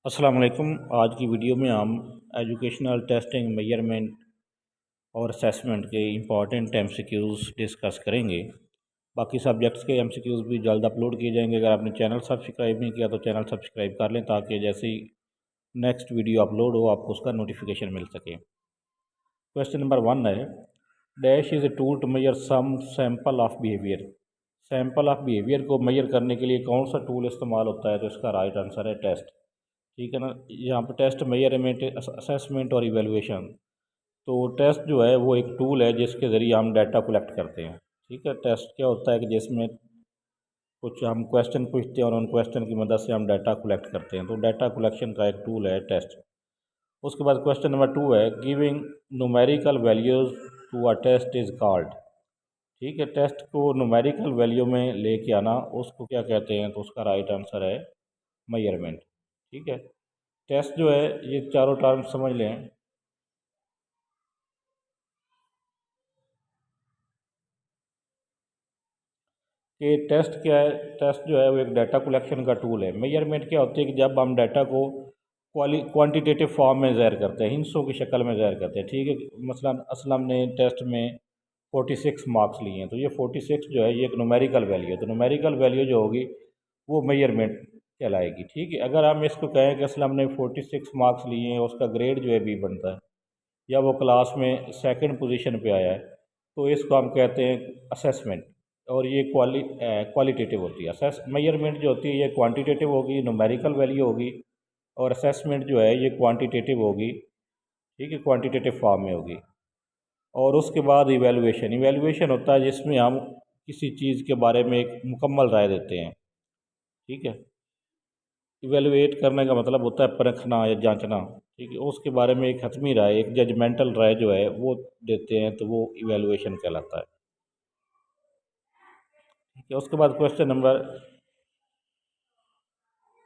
अस्सलाम वालेकुम। आज की वीडियो में हम एजुकेशनल टेस्टिंग मेजरमेंट और असेसमेंट के इम्पॉर्टेंट एमसीक्यूज़ डिस्कस करेंगे। बाकी सब्जेक्ट्स के एमसीक्यूज़ भी जल्द अपलोड किए जाएंगे। अगर आपने चैनल सब्सक्राइब नहीं किया तो चैनल सब्सक्राइब कर लें ताकि जैसे ही नेक्स्ट वीडियो अपलोड हो आपको उसका नोटिफिकेशन मिल सके। क्वेश्चन नंबर 1 है, dash is a tool to measure some sample of behaviour. Sample of behaviour को मेजर करने के लिए कौन सा टूल इस्तेमाल होता है? तो इसका राइट आंसर है टेस्ट। ठीक है ना। यहाँ पे टेस्ट, मेजरमेंट, असेसमेंट और इवेलुएशन। तो टेस्ट जो है वो एक टूल है जिसके ज़रिए हम डाटा कलेक्ट करते हैं। ठीक है। टेस्ट क्या होता है कि जिसमें कुछ हम क्वेश्चन पूछते हैं और उन क्वेश्चन की मदद से हम डाटा कलेक्ट करते हैं। तो डाटा कलेक्शन का एक टूल है टेस्ट। उसके बाद क्वेश्चन नंबर 2 है, giving numerical values to a test is called. ठीक है। टेस्ट को न्यूमेरिकल वैल्यू में लेके आना उसको क्या कहते हैं? तो उसका राइट आंसर है मेजरमेंट। ठीक है। टेस्ट जो है ये चारों टर्म समझ लें कि टेस्ट क्या है। टेस्ट जो है वो एक डाटा कलेक्शन का टूल है। मेजरमेंट क्या होती है कि जब हम डाटा को क्वांटिटेटिव फॉर्म में ज़ाहिर करते हैं, हिंसों की शक्ल में ज़ाहिर करते हैं। ठीक है। मसलन असलम ने टेस्ट में 46 मार्क्स लिए हैं, तो ये 46 जो है ये एक न्यूमेरिकल वैल्यू है। तो न्यूमेरिकल वैल्यू जो होगी वो मेजरमेंट कहलाएगी। ठीक है। अगर हम इसको कहें कि असलम ने 46 मार्क्स लिए हैं, उसका ग्रेड जो है बी बनता है, या वो क्लास में सेकंड पोजीशन पे आया है, तो इसको हम कहते हैं असेसमेंट। और ये क्वालिटेटिव होती है। असेस मेजरमेंट जो होती है ये क्वांटिटेटिव होगी, न्यूमेरिकल वैल्यू होगी, और असेसमेंट जो है ये क्वांटिटेटिव होगी। ठीक है, क्वांटिटेटिव फॉर्म में होगी। और उसके बाद इवैल्यूएशन। इवैल्यूएशन होता है जिसमें हम किसी चीज़ के बारे में एक मुकम्मल राय देते हैं। ठीक है। इवेलुएट करने का मतलब होता है परखना या जांचना। ठीक है। उसके बारे में एक हतमी राय, एक जजमेंटल राय जो है वो देते हैं, तो वो इवेलुएशन कहलाता है। ठीक है। उसके बाद क्वेश्चन नंबर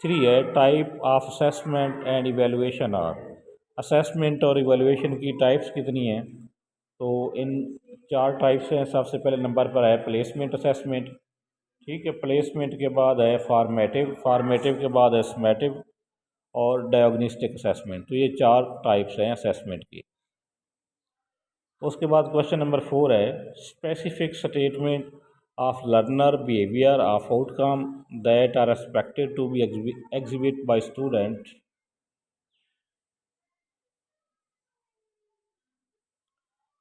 3 है, type of assessment and evaluation are. Assessment और इवेलुएशन की टाइप्स कितनी हैं? तो इन 4 टाइप्स हैं। सबसे पहले नंबर पर है प्लेसमेंट असेसमेंट। ठीक है। प्लेसमेंट के बाद है फॉर्मेटिव, फॉर्मेटिव के बाद है समेटिव, और डायग्नोस्टिक असेसमेंट। तो ये 4 टाइप्स हैं असेसमेंट की। उसके बाद क्वेश्चन नंबर 4 है, specific statement of learner behaviour of outcome that are expected to be exhibit by student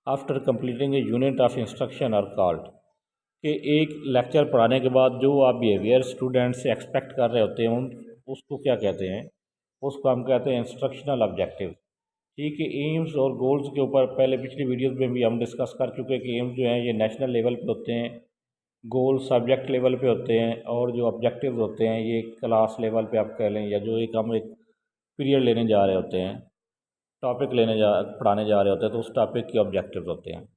after completing a unit of instruction are called. कि एक लेक्चर पढ़ाने के बाद जो आप बिहेवियर स्टूडेंट से एक्सपेक्ट कर रहे होते हैं उन उसको क्या कहते हैं? उसको हम कहते हैं इंस्ट्रक्शनल ऑब्जेक्टिव। ठीक है। एम्स और गोल्स के ऊपर पहले पिछली वीडियोस में भी हम डिस्कस कर चुके हैं कि एम्स जो हैं ये नेशनल लेवल पे होते हैं, गोल सब्जेक्ट लेवल पे होते हैं, और जो ऑब्जेक्टिव्स होते हैं ये क्लास लेवल पे आप कह लें, या जो एक हम एक पीरियड लेने जा रहे होते हैं, टॉपिक पढ़ाने जा रहे होते हैं, तो उस टॉपिक के ऑब्जेक्टिव्स होते हैं।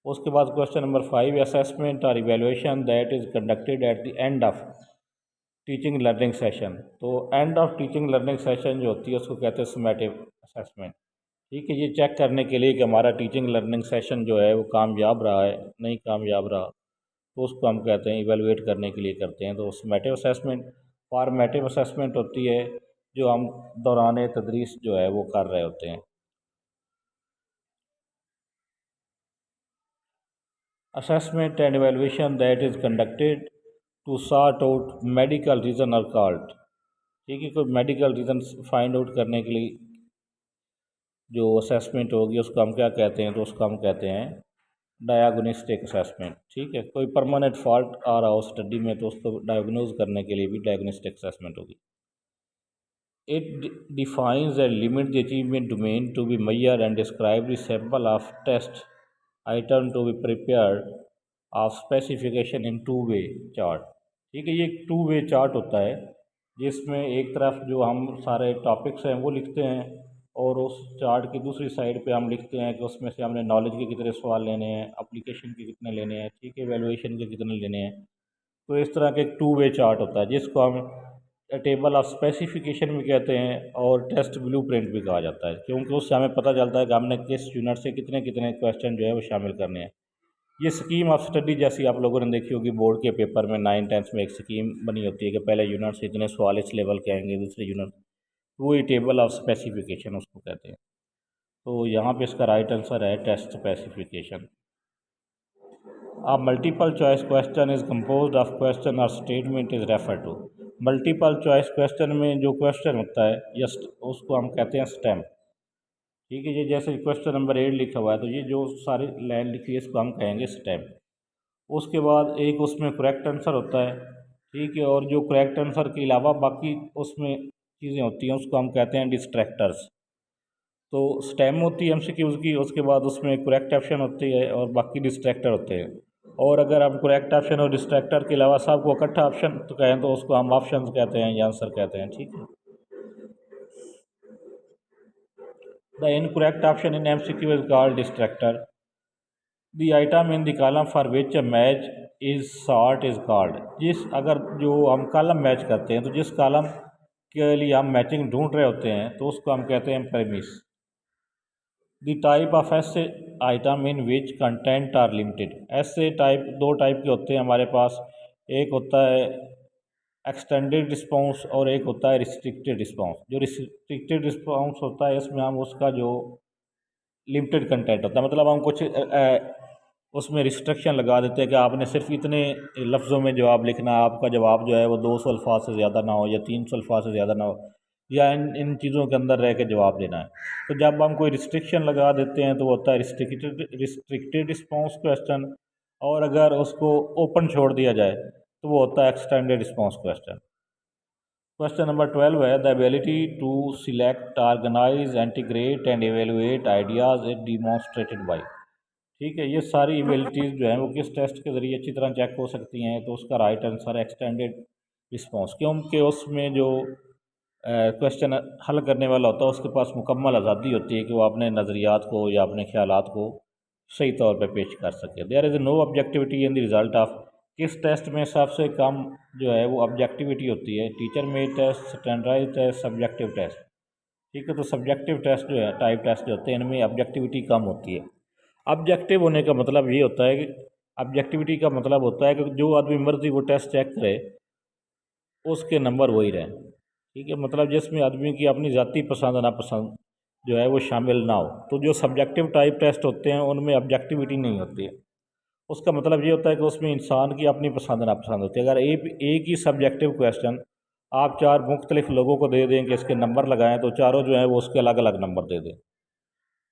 उसके बाद क्वेश्चन नंबर 5, असेसमेंट और evaluation that is conducted at the end of teaching learning session. तो end of teaching learning session जो होती है उसको कहते हैं समेटिव असेसमेंट। ठीक है। ये चेक करने के लिए कि हमारा टीचिंग लर्निंग सेशन जो है वो कामयाब रहा है, नहीं कामयाब रहा, तो उसको हम कहते हैं इवेलुएट करने के लिए करते हैं। तो समेटिव असेसमेंट। फॉर्मेटिव असेसमेंट होती है जो हम दौरान तदरीस जो है वो कर रहे होते हैं। Assessment and evaluation that is conducted to sort out medical reason are called. ठीक है। कोई मेडिकल रीज़न फाइंड आउट करने के लिए जो असेसमेंट होगी उसको हम क्या कहते हैं? तो उसको हम कहते हैं डायग्नोस्टिक असेसमेंट। ठीक है। कोई परमानेंट फॉल्ट आ रहा हो स्टडी में तो उसको डायग्नोज करने के लिए भी डायग्नोस्टिक असेसमेंट होगी। It defines and limit the achievement domain to be measured and describe the sample of test item to be prepared of specification in two way chart. ठीक है। ये एक टू वे चार्ट होता है जिसमें एक तरफ जो हम सारे टॉपिक्स हैं वो लिखते हैं, और उस चार्ट की दूसरी साइड पे हम लिखते हैं कि उसमें से हमने नॉलेज के कितने सवाल लेने हैं, एप्लीकेशन के कितने लेने हैं, ठीक है, वैल्यूएशन के कितने लेने हैं। तो इस तरह का एक टू वे चार्ट होता है जिसको हम टेबल ऑफ स्पेसिफिकेशन भी कहते हैं, और टेस्ट ब्लूप्रिंट भी कहा जाता है, क्योंकि उससे हमें पता चलता है कि हमने किस यूनिट से कितने कितने क्वेश्चन जो है वो शामिल करने हैं। ये स्कीम ऑफ स्टडी जैसी आप लोगों ने देखी होगी बोर्ड के पेपर में 9 10th में एक स्कीम बनी होती है कि पहले यूनिट से इतने सवाल इस लेवल के आएंगे, दूसरे यूनिट वही टेबल ऑफ स्पेसिफिकेशन उसको कहते हैं। तो यहाँ पे इसका राइट आंसर है test specification. A multiple choice question is composed of question or statement is referred to। Multiple choice question में जो क्वेश्चन होता है या उसको हम कहते हैं स्टेम। ठीक है, ये जैसे क्वेश्चन नंबर 8 लिखा हुआ है तो ये जो सारी लाइन लिखी है इसको हम कहेंगे स्टेम। उसके बाद एक उसमें करेक्ट आंसर होता है। ठीक है, और जो करेक्ट आंसर के अलावा बाकी उसमें चीज़ें होती हैं उसको हम कहते हैं डिस्ट्रैक्टर्स। तो स्टेम होती है एमसीक्यूज़ की, उसके बाद उसमें करेक्ट ऑप्शन होती है और बाकी डिस्ट्रैक्टर होते हैं। और अगर हम करेक्ट ऑप्शन और डिस्ट्रैक्टर के अलावा सबको इकट्ठा ऑप्शन तो कहें तो उसको हम ऑप्शन कहते हैं या आंसर कहते हैं। ठीक है, the incorrect option in MCQ is called distractor. The item in the column for which a match is sort is called. जिस अगर जो हम कॉलम मैच करते हैं तो जिस कॉलम के लिए हम मैचिंग ढूंढ रहे होते हैं तो उसको हम कहते हैं प्रेमिस। द टाइप ऑफ ऐसे item in which content are limited. ऐसे टाइप दो टाइप के होते हैं हमारे पास, एक होता है एक्सटेंडेड रिस्पांस और एक होता है रिस्ट्रिक्टेड रिस्पांस। जो रिस्ट्रिक्टेड रिस्पांस होता है इसमें हम उसका जो लिमिटेड कंटेंट होता है, मतलब हम कुछ उसमें रिस्ट्रिक्शन लगा देते हैं कि आपने सिर्फ इतने लफ्ज़ों में जवाब लिखना है, आपका जवाब जो है वो 200 अल्फाज से ज़्यादा ना हो या 300 अल्फाज से ज़्यादा ना हो, या इन चीज़ों के अंदर रह के जवाब देना है। तो जब हम कोई रिस्ट्रिक्शन लगा देते हैं तो वो होता है रिस्ट्रिक्टेड रिस्पांस क्वेश्चन, और अगर उसको ओपन छोड़ दिया जाए तो वो होता है extended response question. Question number 12 है the ability to select, organise, integrate and evaluate ideas is demonstrated by. ठीक है, ये सारी एबिलिटीज़ जो हैं वो किस टेस्ट के ज़रिए अच्छी तरह चेक हो सकती हैं, तो उसका राइट आंसर एक्सटेंडेड रिस्पांस। क्योंकि उसमें जो क्वेश्चन हल करने वाला होता है उसके पास मुकम्मल आज़ादी होती है कि वो अपने नज़रियात को या अपने ख्यालात को सही तौर पर पेश कर सके। There is no objectivity in the result of. किस टेस्ट में सबसे कम जो है वो ऑब्जेक्टिविटी होती है? Teacher made test, standardised test, subjective test. ठीक है, तो सब्जेक्टिव टेस्ट जो है, टाइप टेस्ट जो होते हैं इनमें ऑब्जेक्टिविटी कम होती है। ऑब्जेक्टिव होने का मतलब ये होता है कि ऑब्जेक्टिविटी का मतलब होता है कि जो आदमी मर्जी वो टेस्ट चेक करे उसके नंबर वही रहें। ठीक है, मतलब जिसमें आदमी की अपनी ज़ाती पसंद नापसंद जो है वो शामिल ना हो। तो जो सब्जेक्टिव टाइप टेस्ट होते हैं उनमें ऑब्जेक्टिविटी नहीं होती है। उसका मतलब ये होता है कि उसमें इंसान की अपनी पसंद नापसंद होती है। अगर एक ही सब्जेक्टिव क्वेश्चन आप चार मुख्तलिफ लोगों को दे दें कि इसके नंबर लगाएं तो चारों जो है वो उसके अलग अलग नंबर दे दें।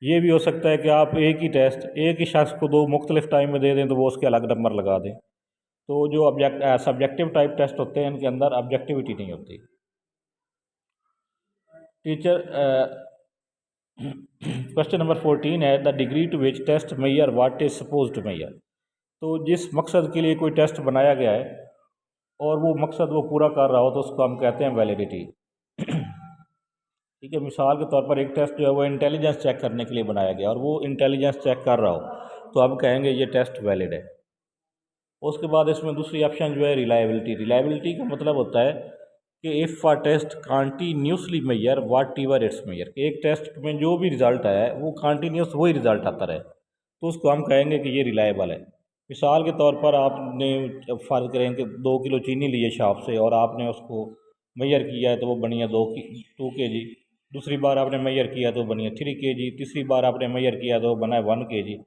ये भी हो सकता है कि आप एक ही टेस्ट एक ही शख्स को दो मुख्तलिफ टाइम में दे दें तो वो उसके अलग नंबर लगा दें। तो जो सब्जेक्टिव टाइप टेस्ट होते हैं इनके अंदर ऑब्जेक्टिविटी नहीं होती। टीचर क्वेश्चन नंबर 14 है the degree to which test measure what is suppose to measure. तो जिस मकसद के लिए कोई टेस्ट बनाया गया है और वो मकसद वो पूरा कर रहा हो तो उसको हम कहते हैं वैलिडिटी। ठीक है, मिसाल के तौर पर एक टेस्ट जो है वो इंटेलिजेंस चेक करने के लिए बनाया गया और वो इंटेलिजेंस चेक कर रहा हो तो अब कहेंगे ये टेस्ट वैलिड है। उसके बाद इसमें दूसरी ऑप्शन जो है रिलायबिलिटी। रिलायबिलिटी का मतलब होता है कि if a test continuously measure whatever it's measure. एक टेस्ट में जो भी रिज़ल्ट आया है वो कॉन्टीन्यूस वही रिज़ल्ट आता रहे तो उसको हम कहेंगे कि ये रिलायबल है। मिसाल के तौर पर आपने फ़र्ज़ करें कि 2 किलो चीनी ली है शॉप से और आपने उसको मेजर किया है तो वो बनी है 2 kg। दूसरी बार आपने मेजर किया तो बनी है 3 kg। तीसरी बार आपने मेजर किया तो बना है 1 kg।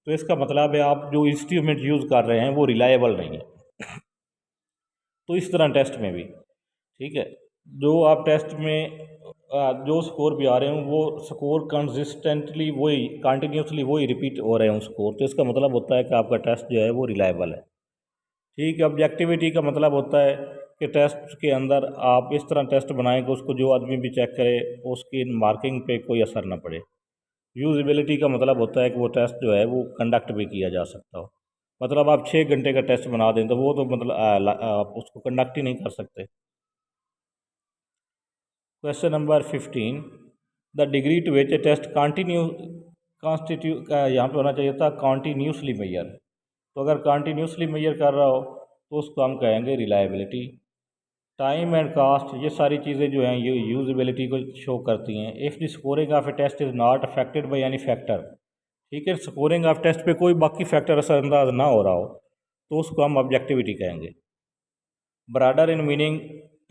तो इसका मतलब है आप जो इंस्ट्रूमेंट यूज़ कर रहे हैं वो रिलायबल नहीं है। तो इस तरह टेस्ट में भी ठीक है, जो आप टेस्ट में जो स्कोर भी आ रहे हैं वो स्कोर कंसिस्टेंटली वही कंटिन्यूसली वही रिपीट हो रहे हैं स्कोर, तो इसका मतलब होता है कि आपका टेस्ट जो है वो रिलायबल है। ठीक है, ऑब्जेक्टिविटी का मतलब होता है कि टेस्ट के अंदर आप इस तरह टेस्ट बनाएं कि उसको जो आदमी भी चेक करे उसकी मार्किंग पे कोई असर ना पड़े। यूजिबिलिटी का मतलब होता है कि वो टेस्ट जो है वो कंडक्ट भी किया जा सकता हो। मतलब आप 6 घंटे का टेस्ट बना दें तो वो तो मतलब आप उसको कंडक्ट ही नहीं कर सकते। Question number 15 the degree to which a test constitute यहाँ पे होना चाहिए था कॉन्टीन्यूसली मेजर। तो अगर कॉन्टीन्यूसली मेजर कर रहा हो तो उसको हम कहेंगे रिलायबिलिटी। टाइम एंड कास्ट, ये सारी चीज़ें जो हैं ये यूजिबिलिटी को शो करती हैं। If the scoring of a test is not affected by any factor. ठीक है, स्कोरिंग ऑफ टेस्ट पे कोई बाकी फैक्टर असरअंदाज ना हो रहा हो तो उसको हम ऑब्जेक्टिविटी कहेंगे। Broader in meaning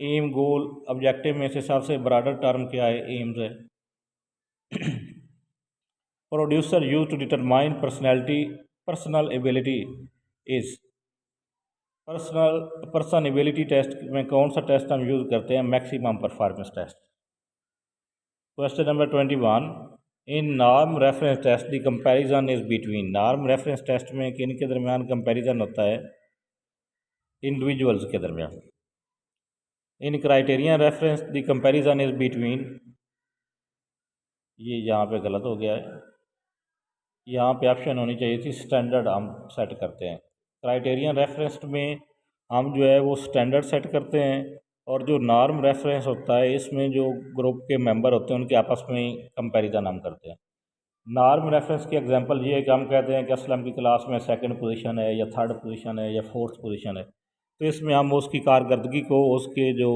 aim goal objective में से सबसे ब्रॉडर टर्म क्या है? एम्स है। Producer use to determine personal ability is person ability test में कौन सा टेस्ट हम यूज़ करते हैं? Maximum performance test. Question number 21, in norm reference test the comparison is between. Norm reference test में किन के दरमियान कंपैरिजन होता है? इंडिविजुअल्स के दरमियान। In criterion reference the comparison is between, ये यहाँ पे गलत हो गया है, यहाँ पे ऑप्शन होनी चाहिए थी स्टैंडर्ड हम सेट करते हैं। क्राइटेरियन रेफरेंस में हम जो है वो स्टैंडर्ड सेट करते हैं, और जो नॉर्म रेफरेंस होता है इसमें जो ग्रुप के मेंबर होते हैं उनके आपस में ही कंपैरिजन हम करते हैं। नॉर्म रेफरेंस की एग्जांपल ये है कि हम कहते हैं कि असलम की क्लास में सेकंड पोजीशन है या थर्ड पोजीशन है या फोर्थ पोजीशन है, तो इसमें हम उसकी कारकर्दगी को उसके जो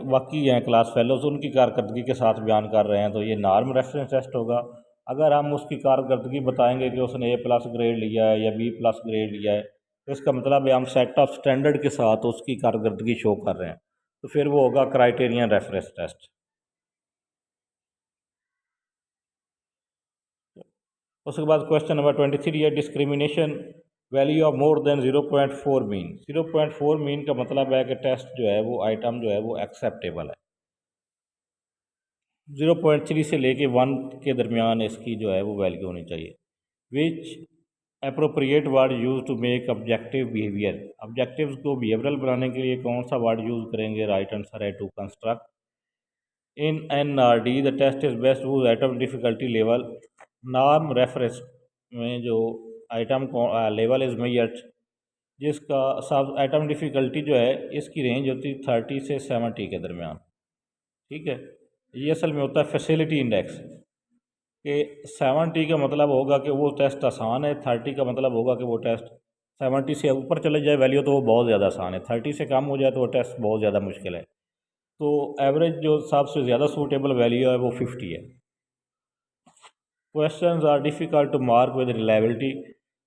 बाकी हैं क्लास फेलोज उनकी कारकर्दगी के साथ बयान कर रहे हैं, तो ये नॉर्म रेफरेंस टेस्ट होगा। अगर हम उसकी कारकर्दगी बताएंगे कि उसने A+ ग्रेड लिया है या B+ ग्रेड लिया है, तो इसका मतलब है हम सेट ऑफ स्टैंडर्ड के साथ उसकी कारकर्दगी शो कर रहे हैं, तो फिर वो होगा क्राइटेरियन रेफरेंस टेस्ट। उसके बाद क्वेश्चन नंबर 23 है discrimination value of more than 0.4 mean. 0.4 mean का मतलब है कि टेस्ट जो है वो आइटम जो है वो एक्सेप्टेबल है। 0.3 से लेके 1 के दरमियान इसकी जो है वो वैल्यू होनी चाहिए। Which appropriate word use to make objective behaviour. Objectives को बिहेवियरल बनाने के लिए कौन सा वर्ड यूज़ करेंगे? राइट आंसर है to construct. In NRD the test is best use item difficulty level. Norm reference में जो आइटम लेवल इज मेजर्ड, जिसका सब आइटम डिफ़िकल्टी जो है इसकी रेंज होती है 30 से 70 के दरमियान। ठीक है, ये असल में होता है फैसिलिटी इंडेक्स, कि 70 का मतलब होगा कि वो टेस्ट आसान है, 30 का मतलब होगा कि वो टेस्ट 70 से ऊपर चले जाए वैल्यू तो वो बहुत ज़्यादा आसान है, 30 से कम हो जाए तो वो टेस्ट बहुत ज़्यादा मुश्किल है। तो एवरेज जो सबसे ज़्यादा सूटेबल वैल्यू है वो 50 है। Questions are difficult to mark with reliability.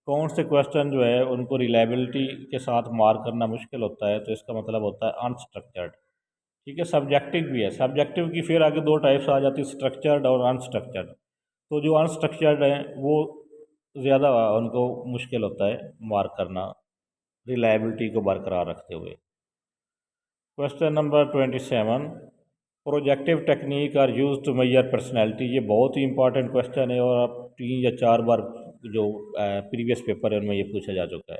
कौन से क्वेश्चन जो है उनको रिलायबिलिटी के साथ मार्क करना मुश्किल होता है? तो इसका मतलब होता है अनस्ट्रक्चर्ड। ठीक है, सब्जेक्टिव भी है। सब्जेक्टिव की फिर आगे दो टाइप्स आ जाती है, स्ट्रक्चर्ड और अनस्ट्रक्चर्ड। तो जो अनस्ट्रक्चर्ड हैं वो ज़्यादा उनको मुश्किल होता है मार्क करना रिलायबिलिटी को बरकरार रखते हुए। Question number 27, projective technique are use to measure personality. ये बहुत ही इंपॉर्टेंट क्वेश्चन है और अब 3 या 4 बार जो प्रीवियस पेपर है उनमें ये पूछा जा चुका है।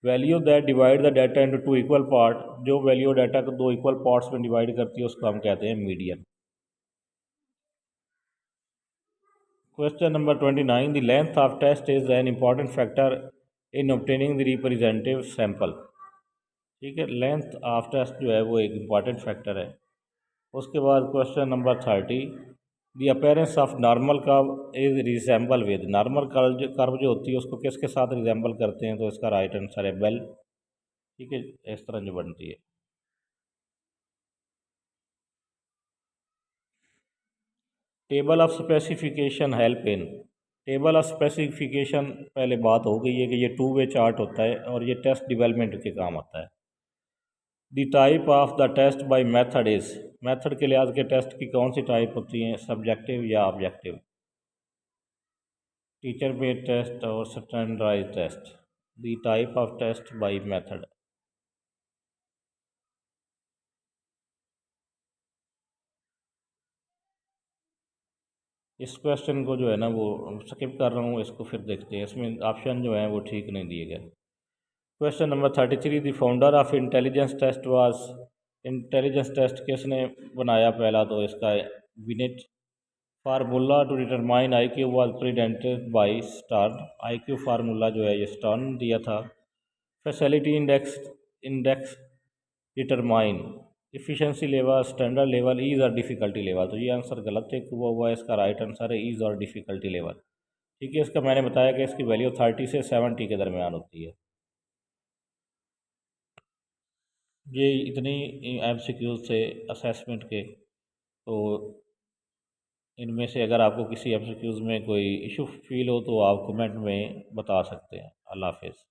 Value that divide the data into 2 equal part. जो वैल्यू डाटा को 2 इक्वल पार्ट्स में डिवाइड करती है उसको हम कहते हैं median. Question number 29, the length of test is an important factor in obtaining the representative sample. ठीक है, लेंथ ऑफ टेस्ट जो है वो एक इम्पॉर्टेंट फैक्टर है। उसके बाद question number 30, the appearance of normal curve is resemble with. Normal curve जो होती है उसको किसके साथ रिजेंबल करते हैं? तो इसका राइट आंसर है बेल। ठीक है, इस तरह जो बनती है। Table of specification help in. Table of specification पहले बात हो गई है कि ये 2 वे चार्ट होता है और ये टेस्ट डेवलपमेंट के काम आता है। The type of the test by method is. Method के लिहाज के टेस्ट की कौन सी टाइप होती हैं? सब्जेक्टिव या ऑब्जेक्टिव? टीचर बेस्ड टेस्ट और standardised test. The type of test by method. इस क्वेश्चन को जो है ना वो स्किप कर रहा हूँ, इसको फिर देखते हैं। इसमें ऑप्शन जो हैं वो ठीक नहीं दिए गए। Question number 33, the founder of intelligence test was. Intelligence test किसने बनाया पहला? तो इसका Binet. Formula to determine I Q was presented by Stern. I Q formula जो है ये स्टर्न दिया था। Facility index index determine efficiency level, standard level, ease और डिफ़िकल्टी लेवल। तो ये आंसर गलत है, हुआ इसका राइट आंसर है ईज और डिफ़िकल्टी लेवल। ठीक है, इसका मैंने बताया कि इसकी वैल्यू 30 से 70 के दरमियान होती है। ये इतनी MCQs थे असेसमेंट के, तो इनमें से अगर आपको किसी MCQs में कोई इशू फील हो तो आप कमेंट में बता सकते हैं। अल्लाह हाफिज़।